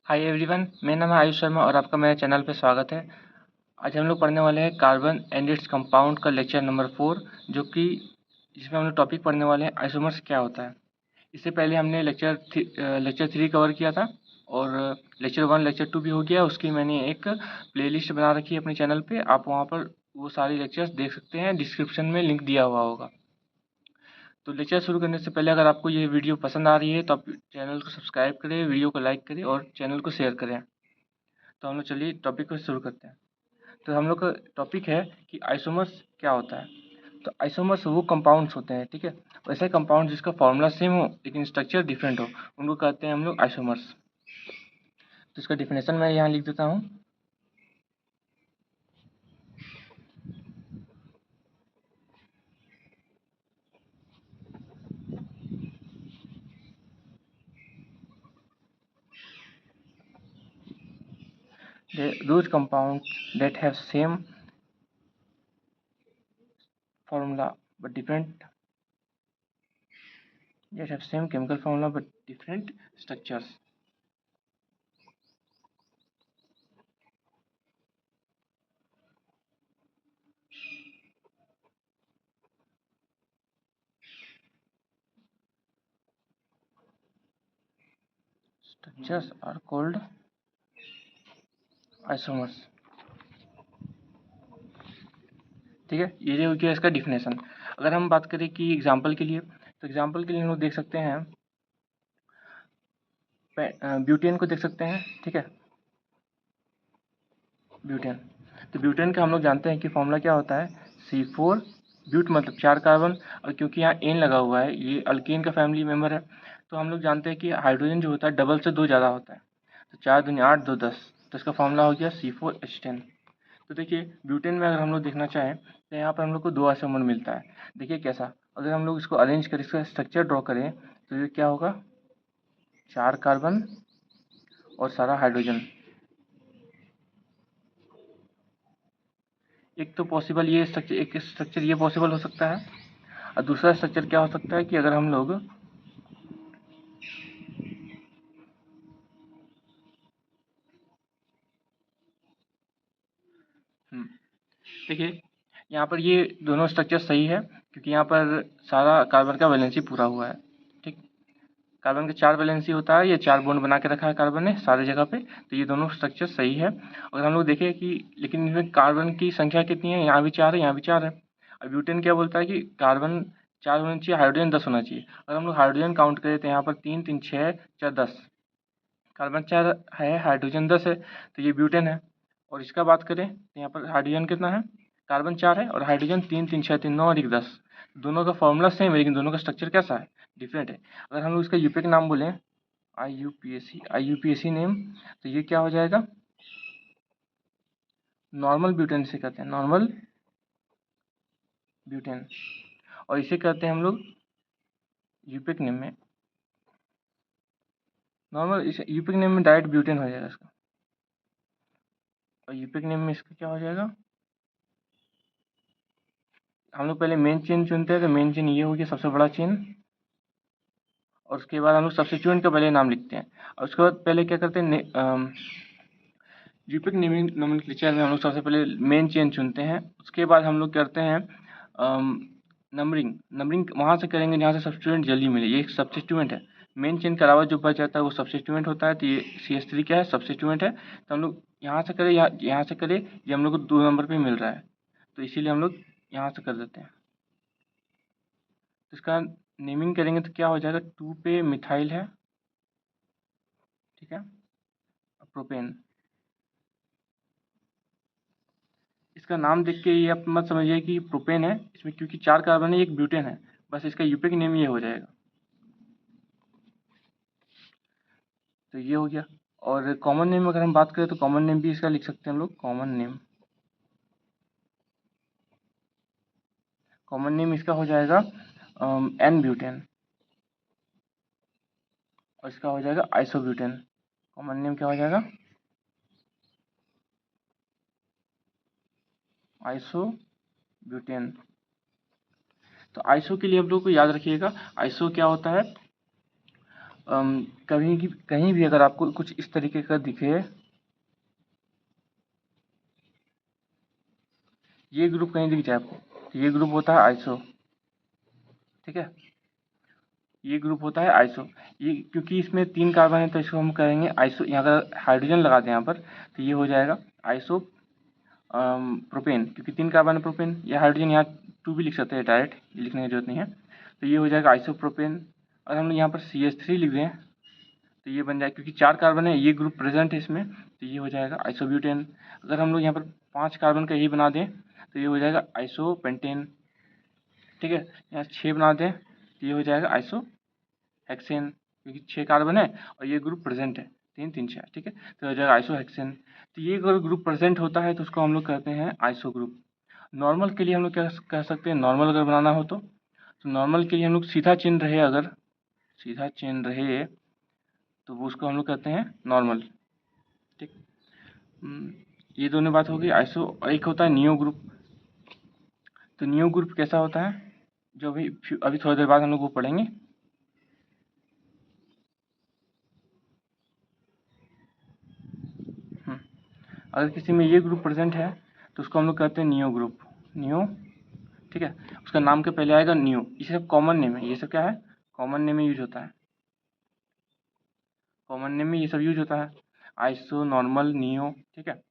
Hi everyone, मेरा नाम है आयुष शर्मा और आपका मेरे चैनल पे स्वागत है। आज हम लोग पढ़ने वाले हैं कार्बन एंड इट्स कंपाउंड का लेक्चर नंबर 4, जो कि जिसमें हम लोग टॉपिक पढ़ने वाले हैं आइसोमर्स क्या होता है। इससे पहले हमने लेक्चर 3 कवर किया था और लेक्चर 1 लेक्चर 2 भी हो गया। उसकी मैंने एक प्लेलिस्ट बना रखी है अपने चैनल पर, आप वहाँ पर वो सारे लेक्चर्स देख सकते हैं, डिस्क्रिप्शन में लिंक दिया हुआ होगा। तो लेक्चर शुरू करने से पहले अगर आपको ये वीडियो पसंद आ रही है तो आप चैनल को सब्सक्राइब करें, वीडियो को लाइक करें और चैनल को शेयर करें। तो हम लोग चलिए टॉपिक को शुरू करते हैं। तो हम लोग का टॉपिक है कि आइसोमर्स क्या होता है। तो आइसोमर्स वो कंपाउंड्स होते हैं, ठीक है। वैसे कंपाउंड जिसका फॉर्मूला सेम हो लेकिन स्ट्रक्चर डिफरेंट हो, उनको कहते हैं हम लोग आइसोमर्स। तो इसका डिफिनेशन मैं यहाँ लिख देता हूँ। Those compounds that have same formula but different that have same chemical formula but different structures. Structures are called isomers. ठीक है, ये हो गया इसका डिफिनेशन। अगर हम बात करें कि एग्जांपल के लिए, तो एग्जांपल के लिए हम लोग देख सकते हैं ब्यूटेन को देख सकते हैं, ठीक है। ब्यूटेन, तो ब्यूटेन का हम लोग जानते हैं कि फॉर्मूला क्या होता है, C4 ब्यूट मतलब 4 कार्बन, और क्योंकि यहाँ एन लगा हुआ है, ये अल्केन का फैमिली मेम्बर है, तो हम लोग जानते हैं कि हाइड्रोजन जो होता है डबल से 2 ज़्यादा होता है। तो 4 दूनी 8 2 10, तो इसका फॉर्मूला हो गया C4H10। तो देखिए ब्यूटेन में अगर हम लोग देखना चाहें तो यहाँ पर हम लोग को 2 आइसोमर मिलता है। देखिए कैसा, अगर हम लोग इसको अरेंज करें, इसका स्ट्रक्चर ड्रॉ करें, तो ये क्या होगा, 4 कार्बन और सारा हाइड्रोजन। एक तो पॉसिबल ये स्ट्रक्चर, एक स्ट्रक्चर ये पॉसिबल हो सकता है, और दूसरा स्ट्रक्चर क्या हो सकता है कि अगर हम लोग देखिए यहाँ पर ये दोनों स्ट्रक्चर सही है, क्योंकि यहाँ पर सारा कार्बन का वैलेंसी पूरा हुआ है, ठीक। कार्बन का 4 वैलेंसी होता है, ये 4 बॉन्ड बना के रखा है कार्बन ने सारी जगह पे, तो ये दोनों स्ट्रक्चर सही है। अगर हम लोग देखें कि लेकिन इसमें कार्बन की संख्या कितनी है, यहाँ भी 4 है, यहाँ भी 4 है। और ब्यूटेन क्या बोलता है कि कार्बन 4 होना चाहिए, हाइड्रोजन 10 होना चाहिए। अगर हम लोग हाइड्रोजन काउंट करें तो यहाँ पर 3 3 6 4 10, कार्बन 4 है, हाइड्रोजन 10 है, तो ये ब्यूटेन है। और इसका बात करें तो यहाँ पर हाइड्रोजन कितना है, कार्बन 4 है और हाइड्रोजन 3 3 6 3 9 और 1 10। दोनों का फॉर्मूला सेम है लेकिन दोनों का स्ट्रक्चर कैसा है, डिफरेंट है। अगर हम लोग इसका यूपीएक नाम बोलें, IUPAC नेम, तो ये क्या हो जाएगा, नॉर्मल ब्यूटेन से कहते हैं, नॉर्मल ब्यूटेन। और इसे कहते हैं हम लोग यूपीएक नेम में, नॉर्मल, इसे यूपीएक नेम में डायरेक्ट ब्यूटेन हो जाएगा इसका। और यूपीएक नेम में इसका क्या हो जाएगा, हम लोग पहले मेन चेन चुनते हैं, तो मेन चेन ये हो गया सबसे बड़ा चेन, और उसके बाद हम लोग सब्स्टिट्यूएंट का पहले नाम लिखते हैं, और उसके बाद पहले क्या करते हैं, यूपीएक नोमेनक्लेचर में हम लोग सबसे पहले मेन चेन चुनते हैं। उसके बाद हम लोग करते हैं नंबरिंग, नंबरिंग वहाँ से करेंगे जहाँ से सब्स्टिट्यूएंट जल्दी मिले, ये एक सब्स्टिट्यूएंट है। मेन चेन के अलावा जो बच जाता है वो सब्स्टिट्यूएंट होता है, तो ये CH3 क्या है, सब्स्टिट्यूएंट है। तो हम लोग यहाँ से करें, यहाँ से करें, ये हम लोग को 2 नंबर पे मिल रहा है, तो इसीलिए हम लोग यहाँ से कर देते हैं। तो इसका नेमिंग करेंगे तो क्या हो जाएगा, 2 पे मिथाइल है, ठीक है, प्रोपेन। इसका नाम देख के ये आप मत समझिए कि प्रोपेन है, इसमें क्योंकि 4 कार्बन है, एक ब्यूटेन है, बस इसका यूपीएक नेम ये हो जाएगा। तो ये हो गया। और कॉमन नेम अगर हम बात करें तो कॉमन नेम भी इसका लिख सकते हैं हम लोग, कॉमन नेम, कॉमन नेम इसका हो जाएगा एन ब्यूटेन, और इसका हो जाएगा आइसोब्यूटेन। कॉमन नेम क्या हो जाएगा, आइसोब्यूटेन। तो आइसो के लिए आप लोग को याद रखिएगा, आइसो क्या होता है, कहीं भी अगर आपको कुछ इस तरीके का दिखे, ये ग्रुप कहीं दिख जाए आपको, तो ये ग्रुप होता है आइसो। ठीक है, ये ग्रुप होता है आइसो। ये क्योंकि इसमें 3 कार्बन है तो इसको हम कहेंगे आइसो। यहाँ अगर हाइड्रोजन लगा दें यहाँ पर तो ये हो जाएगा आइसो प्रोपेन, क्योंकि 3 कार्बन है प्रोपेन। या हाइड्रोजन यहाँ 2 भी लिख सकते हैं, डायरेक्ट ये लिखने की जरूरत नहीं है। तो ये हो जाएगा आइसोप्रोपेन। अगर हम लोग यहाँ पर CH3 लिख दें तो ये बन जाएगा, क्योंकि 4 कार्बन है, ये ग्रुप प्रेजेंट है इसमें, तो ये हो जाएगा आइसोब्यूटेन। अगर हम लोग यहाँ पर 5 कार्बन का यही बना दें तो ये हो जाएगा आइसोपेंटेन। ठीक है, यहाँ 6 बना दें तो ये हो जाएगा आइसो हेक्सेन, क्योंकि 6 कार्बन है और ये ग्रुप प्रेजेंट है, 3 3 6। ठीक है, तो हो जाएगा आइसो हेक्सेन। तो ये अगर ग्रुप प्रेजेंट होता है तो उसको हम लोग कहते हैं आइसो ग्रुप। नॉर्मल के लिए हम लोग क्या कह सकते हैं, नॉर्मल अगर बनाना हो तो नॉर्मल के लिए हम लोग सीधा चेन रहे, अगर सीधा चेन रहे तो वो उसको हम लोग कहते हैं नॉर्मल। ठीक, ये दोनों बात होगी आइसो। एक होता है नियो ग्रुप। तो नियो ग्रुप कैसा होता है, जो अभी थोड़ी देर बाद हम लोग वो पढ़ेंगे। अगर किसी में ये ग्रुप प्रेजेंट है तो उसको हम लोग कहते हैं नियो ग्रुप, नियो। ठीक है, उसका नाम के पहले आएगा नियो। ये सब कॉमन नेम है, ये सब क्या है, कॉमन नेम में यूज होता है, कॉमन नेम में ये सब यूज होता है, आइसो, नॉर्मल, नियो। ठीक है,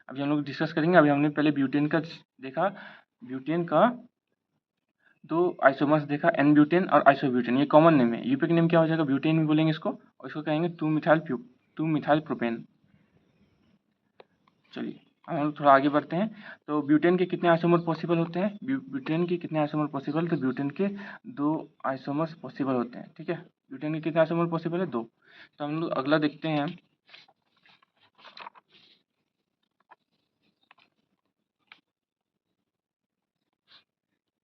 अभी हम लोग डिस्कस करेंगे। अभी हमने पहले ब्यूटेन का देखा, ब्यूटेन का 2 आइसोमर्स देखा, एन ब्यूटेन और आइसोब्यूटेन, ये कॉमन नेम है। यूपिक नेम क्या हो जाएगा, ब्यूटेन भी बोलेंगे इसको, और इसको कहेंगे 2 मिथाइल प्रोपेन। चलिए अब हम लोग थोड़ा आगे बढ़ते हैं। तो ब्यूटेन के कितने आइसोमर पॉसिबल होते हैं, ब्यूटेन के कितने आइसोमर पॉसिबल, तो ब्यूटेन के 2 आइसोमर्स पॉसिबल होते हैं। ठीक है, ब्यूटेन के कितने आइसोमर पॉसिबल है, 2। तो हम लोग अगला देखते हैं।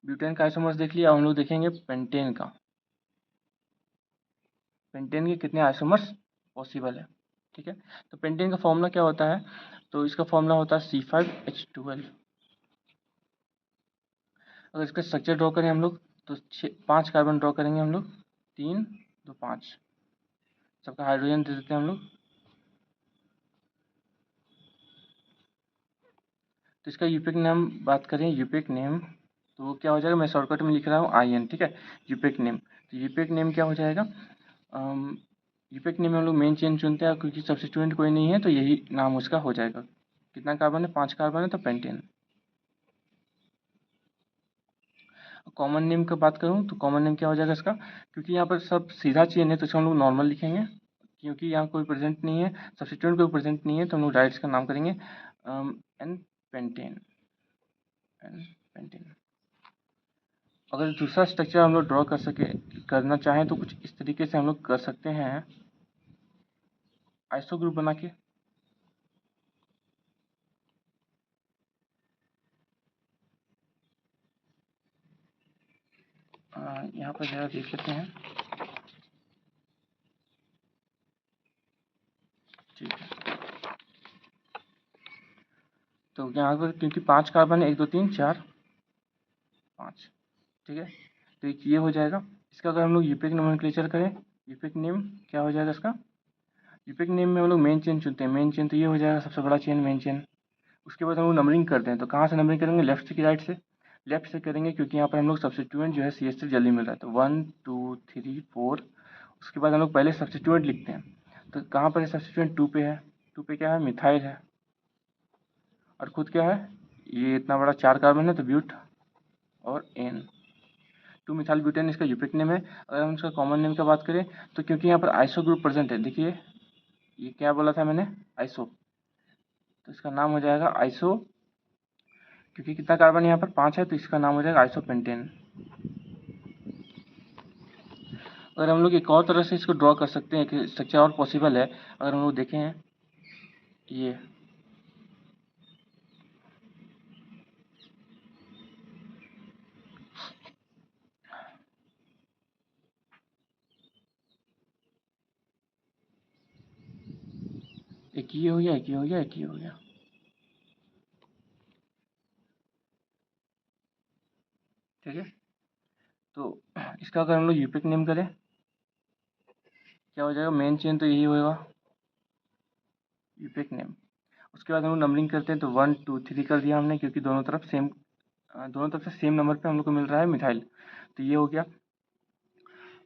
ब्यूटेन का आइसोमर्स देख लिया, हम लोग देखेंगे पेंटेन का। पेंटेन के कितने आइसोमर्स पॉसिबल है। ठीक है, तो पेंटेन का फॉर्मूला क्या होता है, तो इसका फॉर्मूला होता है C5H12। अगर इसका स्ट्रक्चर ड्रॉ करें हम लोग तो 5 कार्बन ड्रॉ करेंगे हम लोग, 3 2 5, सबका हाइड्रोजन दे देते हैं हम लोग। तो इसका यूपिक नेम बात करें, यूपिक नेम तो वो क्या हो जाएगा, मैं शॉर्टकट में लिख रहा हूँ IN। ठीक है, यूपिक नेम, तो यूपिक नेम क्या हो जाएगा, यूपिक नेम में हम लोग मेन चेन चुनते हैं, क्योंकि सब्स्टिट्यूएंट कोई नहीं है तो यही नाम उसका हो जाएगा। कितना कार्बन है, 5 कार्बन है, तो पेंटेन। कॉमन नेम का बात करूँ तो कॉमन नेम क्या हो जाएगा इसका, क्योंकि यहाँ पर सब सीधा चेन है तो इसको हम लोग नॉर्मल लिखेंगे, क्योंकि यहाँ कोई प्रेजेंट नहीं है, सब्स्टिट्यूएंट कोई प्रेजेंट नहीं है, तो हम लोग डायरेक्ट इसका नाम करेंगे एन पेंटेन, एन पेंटेन। अगर दूसरा स्ट्रक्चर हम लोग ड्रॉ करना चाहें तो कुछ इस तरीके से हम लोग कर सकते हैं, आइसो ग्रुप बना के। यहाँ पर जरा देख लेते हैं। ठीक है, तो यहाँ पर क्योंकि 5 कार्बन है, 1 2 3 4 5। ठीक है, तो ये हो जाएगा। इसका अगर हम लोग यूपिक नोमेनक्लेचर करें, यूपिक नेम क्या हो जाएगा इसका, यूपिक नेम में हम लोग मेन चेन चुनते हैं, मेन चेन तो ये हो जाएगा सबसे बड़ा चेन, मेन चेन। उसके बाद हम लोग नंबरिंग करते हैं, तो कहाँ से नंबरिंग करेंगे, लेफ्ट से कि राइट से, लेफ्ट से करेंगे, क्योंकि यहाँ पर हम लोग सब्स्टिट्यूएंट जो है CH3 जल्दी मिल रहा है, तो 1 2 3 4। उसके बाद हम लोग पहले सब्स्टिट्यूएंट लिखते हैं, तो कहाँ पर है सब्स्टिट्यूएंट, 2 पे है, 2 पे क्या है, मिथाइल है, और खुद क्या है, ये इतना बड़ा 4 कार्बन है तो ब्यूट और एन, 2 मिथाइल ब्यूटेन इसका यूपिक नेम है। अगर हम इसका कॉमन नेम की बात करें तो क्योंकि यहाँ पर आइसो ग्रुप प्रेजेंट है, देखिए ये क्या बोला था मैंने, आइसो, तो इसका नाम हो जाएगा आइसो, क्योंकि कितना कार्बन यहाँ पर 5 है तो इसका नाम हो जाएगा आइसोपेंटेन। अगर हम लोग एक और तरह से इसको ड्रॉ कर सकते हैं, कि स्ट्रक्चर और पॉसिबल है, अगर हम लोग देखें ये एक ये हो गया, एक ये हो गया, एक ये हो गया। ठीक है, तो इसका अगर हम लोग यूपिक नेम करें क्या हो जाएगा, मेन चेन तो यही होगा, यूपिक नेम। उसके बाद हम लोग नंबरिंग करते हैं तो 1 2 3 कर दिया हमने, क्योंकि दोनों तरफ से सेम नंबर पे हम लोग को मिल रहा है मिथाइल। तो ये हो गया।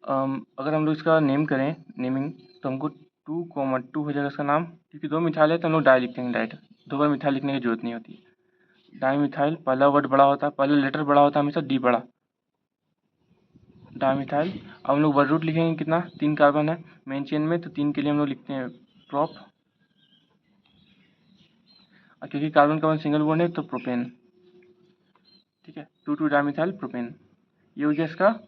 अगर हम लोग इसका नेम करें, नेमिंग, तो हमको 2, 2 हो जाएगा इसका नाम, क्योंकि 2 मिथाइल है तो हम लोग डाई लिखते हैं डायरेक्ट, 2 बार मिथाइल लिखने की जरूरत नहीं होती। डाई मिथाइल, पहला वर्ड बड़ा होता है, पहला लेटर बड़ा होता है हमेशा, डी बड़ा, डाई मिथाइल। अब हम लोग वर्ड रूट लिखेंगे, कितना, 3 कार्बन है मेन चेन में, तो 3 के लिए हम लोग लिखते हैं प्रोप, और क्योंकि कार्बन का सिंगल बॉन्ड है तो प्रोपेन। ठीक है, 2 डाई मिथाइल प्रोपेन। ये हो गया इसका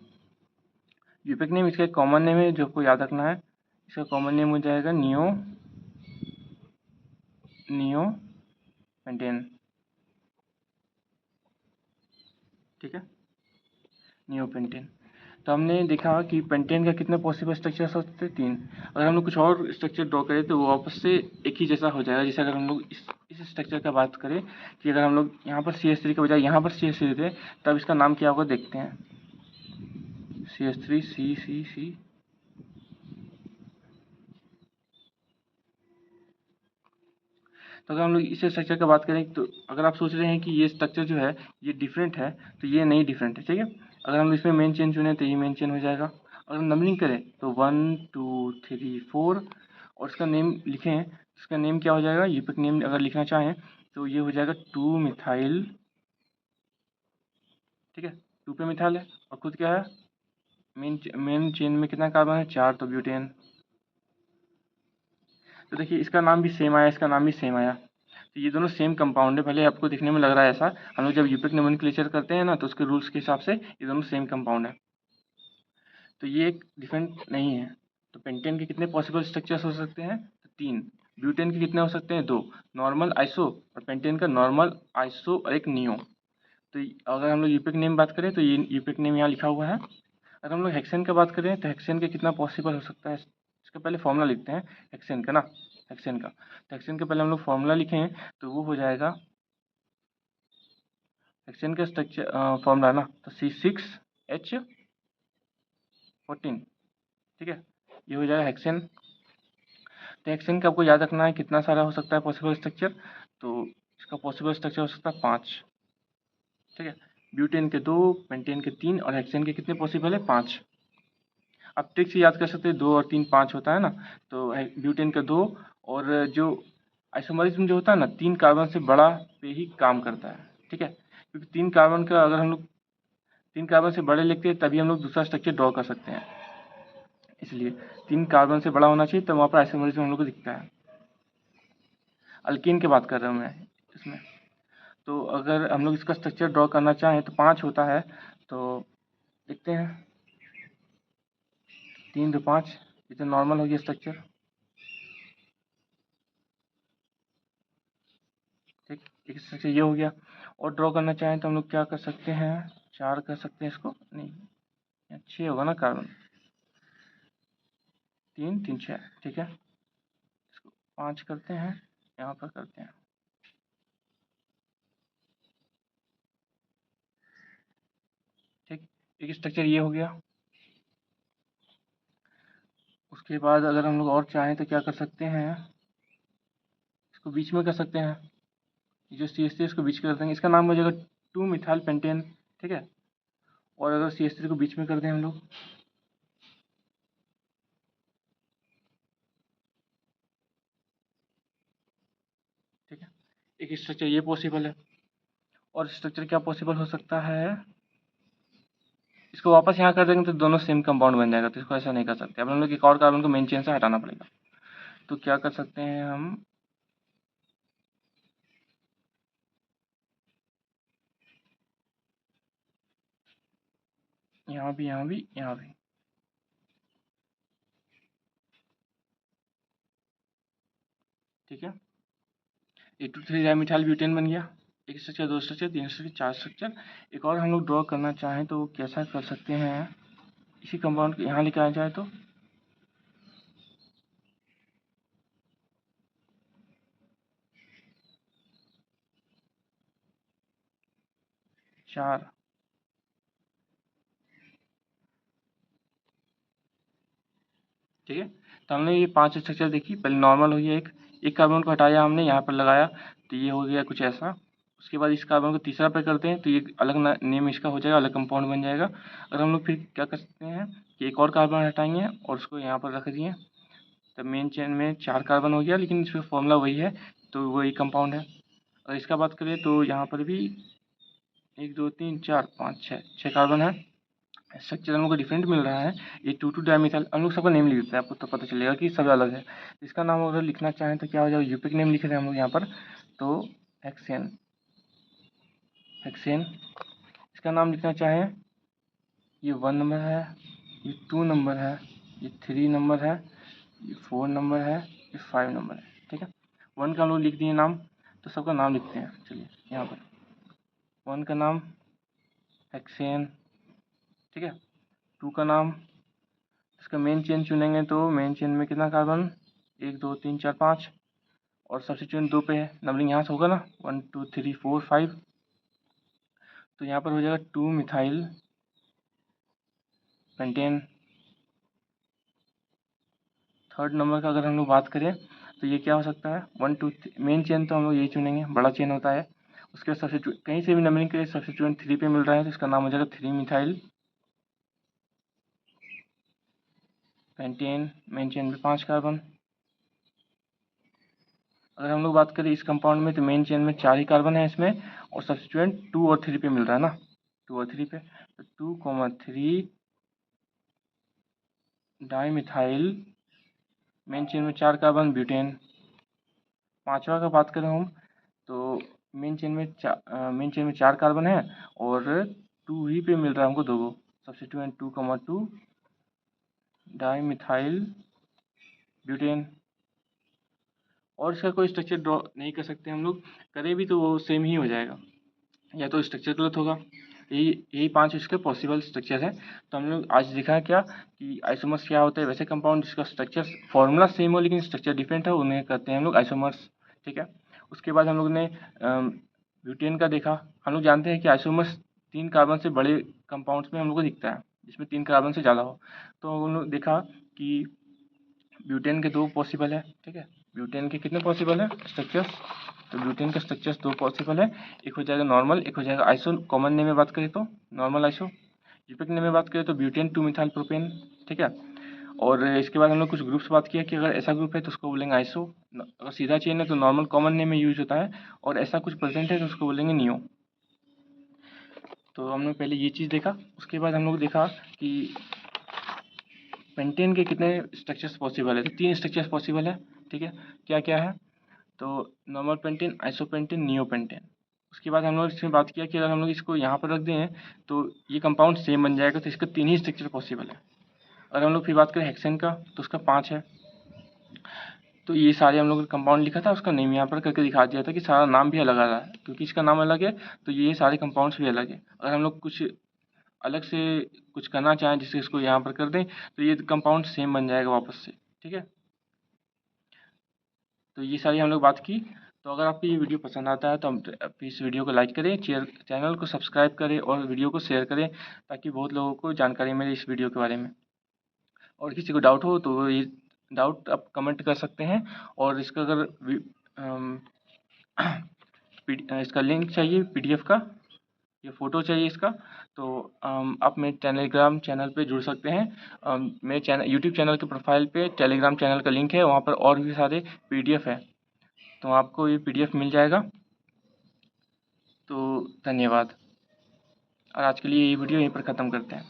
यूपिक नेम। इसका एक कॉमन नेम है जो आपको याद रखना है, इसका कॉमन नेम हो जाएगा नियो पेंटेन। ठीक है, नियो पेंटेन। तो हमने देखा कि पेंटेन का कितने पॉसिबल स्ट्रक्चर्स हो सकते हैं, 3। अगर हम लोग कुछ और स्ट्रक्चर ड्रॉ करें तो वो वापस से एक ही जैसा हो जाएगा। जैसे अगर हम लोग इस स्ट्रक्चर का बात करें कि अगर हम लोग यहाँ पर CH3 के बजाय यहाँ पर CH3 थे, तब इसका नाम क्या होगा देखते हैं, CH3 C। तो अगर हम लोग इस स्ट्रक्चर की बात करें तो अगर आप सोच रहे हैं कि ये स्ट्रक्चर जो है ये डिफरेंट है, तो ये नहीं डिफरेंट है। ठीक है, अगर हम इसमें मेन चेन चुने तो ये मेन चेन हो जाएगा। अगर नंबरिंग करें तो 1 2 3 4, और इसका नेम लिखें, इसका नेम क्या हो जाएगा, यूपिक नेम अगर लिखना चाहें तो ये हो जाएगा 2 मिथाइल। ठीक है, 2 पे मिथाइल है, और खुद क्या है, मेन चेन में कितना कार्बन है, 4, तो ब्यूटेन। तो देखिए इसका नाम भी सेम आया, इसका नाम भी सेम आया, तो ये दोनों सेम कंपाउंड है। भले आपको दिखने में लग रहा है ऐसा, हम लोग जब यूपिक नोमेनक्लेचर करते हैं ना तो उसके रूल्स के हिसाब से ये दोनों सेम कंपाउंड है, तो ये एक डिफरेंट नहीं है। तो पेंटेन के कितने पॉसिबल स्ट्रक्चर्स हो सकते हैं, तो 3। ब्यूटेन के कितने हो सकते हैं, 2, नॉर्मल आइसो, और पेंटेन का नॉर्मल आइसो और एक नियो। तो अगर हम लोग यूपिक नेम बात करें तो ये यूपिक नेम यहाँ लिखा हुआ है। अगर हम लोग हेक्सेन की बात करें तो हेक्सेन के कितना पॉसिबल हो सकता है, इसका पहले फॉर्मूला लिखते हैं हेक्सेन का ना, हेक्सेन का। तो हेक्सेन के पहले हम लोग फॉर्मूला लिखें तो वो हो जाएगा, हेक्सेन का स्ट्रक्चर फॉर्मूला ना, तो C6H14। ठीक है, ये हो जाएगा हेक्सेन। तो हेक्सेन का आपको याद रखना है कितना सारा हो सकता है पॉसिबल स्ट्रक्चर, तो इसका पॉसिबल स्ट्रक्चर हो सकता है 5। ठीक है, ब्यूटेन के 2, पेंटेन के 3, और हेक्सेन के कितने पॉसिबल है, 5। आप ट्रिक से याद कर सकते हैं, 2 और 3 5 होता है ना, तो ब्यूटेन का 2, और जो आइसोमरिज्म जो होता है ना, 3 कार्बन से बड़ा पे ही काम करता है। ठीक है, क्योंकि 3 कार्बन का अगर हम लोग 3 कार्बन से बड़े लिखते हैं तभी हम लोग दूसरा स्ट्रक्चर ड्रॉ कर सकते हैं, इसलिए 3 कार्बन से बड़ा होना चाहिए तब वहाँ पर आइसोमरिज्म हम लोग को दिखता है। अल्कीन की बात कर रहा हूँ मैं इसमें। तो अगर हम लोग इसका स्ट्रक्चर ड्रॉ करना चाहें तो 5 होता है, तो देखते हैं, 3 2 5, ये तो नॉर्मल हो गया स्ट्रक्चर। ठीक, एक स्ट्रक्चर ये हो गया। और ड्रॉ करना चाहें तो हम लोग क्या कर सकते हैं, 4 कर सकते हैं इसको, नहीं 6 होगा ना कार्बन, 3 3 6। ठीक है, इसको 5 करते हैं, यहाँ पर करते हैं। ठीक, एक स्ट्रक्चर ये हो गया। उसके बाद अगर हम लोग और चाहें तो क्या कर सकते हैं, इसको बीच में कर सकते हैं, जो CH3 इसको बीच में कर देंगे, इसका नाम हो जाएगा 2 मिथाइल पेंटेन। ठीक है, और अगर CH3 को बीच में कर दें हम लोग, ठीक है, एक स्ट्रक्चर ये पॉसिबल है। और स्ट्रक्चर क्या पॉसिबल हो सकता है, इसको वापस यहाँ कर देंगे तो दोनों सेम कंपाउंड बन जाएगा, तो इसको ऐसा नहीं कर सकते। अब हम लोग एक और कार्बन को मेन चेन से हटाना पड़ेगा, तो क्या कर सकते हैं हम, यहाँ भी यहाँ भी यहाँ भी। ठीक है, 8 2 3 डाइमिथाइल ब्यूटेन बन गया। एक स्ट्रक्चर, 2 स्ट्रक्चर, 3 स्ट्रक्चर, 4 स्ट्रक्चर। एक और हम लोग ड्रॉ करना चाहें तो कैसा कर सकते हैं, इसी कंपाउंड को यहाँ लेके आया जाए तो 4, ठीक है। तो हमने ये 5 स्ट्रक्चर देखी, पहले नॉर्मल हुई एक कार्बन को हटाया हमने, यहाँ पर लगाया तो ये हो गया कुछ ऐसा। उसके बाद इस कार्बन को तीसरा पे करते हैं तो ये अलग नेम इसका हो जाएगा, अलग कंपाउंड बन जाएगा। और हम लोग फिर क्या कर सकते हैं कि एक और कार्बन हटाएंगे और उसको यहाँ पर रख दिए, तो मेन चेन में 4 कार्बन हो गया, लेकिन इसमें फॉर्मूला वही है तो वही कंपाउंड है। और इसका बात करें तो यहाँ पर भी 1 2 3 4 5 6 कार्बन है। स्ट्रक्चर हम लोग को डिफरेंट मिल रहा है। ये 2,2 डायमिथाइल, हम लोग सबका नेम लिख देते हैं, आपको तो पता चलेगा कि सब अलग है। इसका नाम अगर लिखना चाहें तो क्या हो जाएगा, यूपिक नेम लिख रहे हैं हम लोग यहाँ पर, तो हेक्सेन। इसका नाम लिखना चाहें, ये 1 नंबर है, ये 2 नंबर है, ये 3 नंबर है, ये 4 नंबर है, ये 5 नंबर है। ठीक है, 1 का हम लोग लिख दिए नाम, तो सबका नाम लिखते हैं। चलिए यहाँ पर 1 का नाम हेक्सेन, ठीक है। 2 का नाम, इसका मेन चेन चुनेंगे तो मेन चेन में कितना कार्बन, 1 2 3 4 5, और सब्स्टिट्यूएंट 2 पे है, नंबरिंग यहाँ से होगा ना 1 2 3 4 5, तो यहाँ पर हो जाएगा 2 मिथाइल पेंटेन। थर्ड नंबर का अगर हम लोग बात करें तो ये क्या हो सकता है, 1 2 मेन चेन तो हम लोग यही चुनेंगे, बड़ा चेन होता है। उसके बाद सब्स्टिट्यूट कहीं से भी नंबरिंग के लिए सब्स्टिट्यूएंट 3 पे मिल रहा है तो इसका नाम हो जाएगा 3 मिथाइल पेंटेन। मेन चेन में 5 कार्बन। अगर हम लोग बात करें इस कंपाउंड में तो मेन चेन में 4 ही कार्बन है इसमें, और सब्स्टिट्यूएंट 2 और 3 पे मिल रहा है ना, 2 और 3 पे, तो 2,3 डाई मिथाइल। मेन चेन में 4 कार्बन ब्यूटेन। पांचवा का बात करें हम तो मेन चेन में 4 कार्बन है और 2 ही पे मिल रहा है हमको 2 को, सब्स्टिट्यूएंट 2,2 डाई मिथाइल ब्यूटेन। और इसका कोई स्ट्रक्चर ड्रॉ नहीं कर सकते हम लोग, करें भी तो वो सेम ही हो जाएगा, या तो स्ट्रक्चर गलत होगा। यही 5 इसके पॉसिबल स्ट्रक्चर है। तो हम लोग आज देखा क्या कि आइसोमर्स क्या होता है, वैसे कंपाउंड जिसका स्ट्रक्चर फॉर्मूला सेम हो लेकिन स्ट्रक्चर डिफरेंट है उन्हें कहते हैं हम लोग आइसोमर्स। ठीक है, उसके बाद हम लोग ने ब्यूटेन का देखा। हम लोग जानते हैं कि आइसोमर्स 3 कार्बन से बड़े कंपाउंड्स में हम लोग को दिखता है, जिसमें 3 कार्बन से ज़्यादा हो। तो हम लोग देखा कि ब्यूटेन के 2 पॉसिबल है। ठीक है, ब्यूटेन के कितने पॉसिबल है स्ट्रक्चर्स, तो ब्यूटेन का स्ट्रक्चर्स 2 पॉसिबल है, एक हो जाएगा नॉर्मल, एक हो जाएगा आइसो। कॉमन नेम में बात करें तो नॉर्मल आइसो। यूपिक नेम में बात करें तो ब्यूटेन 2 मिथाइल प्रोपेन। ठीक है, और इसके बाद हम लोग कुछ ग्रुप्स बात किया कि अगर ऐसा ग्रुप है तो उसको बोलेंगे आइसो, अगर सीधा चेन है तो नॉर्मल कॉमन नेम में यूज होता है, और ऐसा कुछ प्रेजेंट है तो उसको बोलेंगे नियो। तो हमने पहले ये चीज़ देखा। उसके बाद हम लोग देखा कि पेंटेन के कितने स्ट्रक्चर्स पॉसिबल है, तो 3 स्ट्रक्चर्स पॉसिबल है। ठीक है, क्या क्या है, तो नॉर्मल पेंटेन, आइसोपेंटेन, नियोपेंटेन। उसके बाद हम लोग इसमें बात किया कि अगर हम लोग इसको यहाँ पर रख दें तो ये कंपाउंड सेम बन जाएगा, तो इसका 3 ही स्ट्रक्चर पॉसिबल है। अगर हम लोग फिर बात करें हेक्सेन का तो उसका 5 है। तो ये सारे हम लोग ने कंपाउंड लिखा था, उसका नेम यहाँ पर करके दिखा दिया था कि सारा नाम भी अलग आ रहा है, क्योंकि इसका नाम अलग है तो ये सारे कंपाउंड्स भी अलग है। अगर हम लोग कुछ अलग से कुछ करना चाहें जिससे इसको यहाँ पर कर दें तो ये कंपाउंड सेम बन जाएगा वापस से। ठीक है, तो ये सारी हम लोग बात की। तो अगर आपको ये वीडियो पसंद आता है तो आप इस वीडियो को लाइक करें, चैनल को सब्सक्राइब करें और वीडियो को शेयर करें, ताकि बहुत लोगों को जानकारी मिले इस वीडियो के बारे में। और किसी को डाउट हो तो ये डाउट आप कमेंट कर सकते हैं। और इसका अगर इसका लिंक चाहिए PDF का, ये फ़ोटो चाहिए इसका, तो आप मेरे टेलीग्राम चैनल पे जुड़ सकते हैं। मेरे चैनल यूट्यूब चैनल के प्रोफाइल पे टेलीग्राम चैनल का लिंक है, वहाँ पर और भी सारे PDF है, तो आपको ये PDF मिल जाएगा। तो धन्यवाद, और आज के लिए ये वीडियो यहीं पर ख़त्म करते हैं।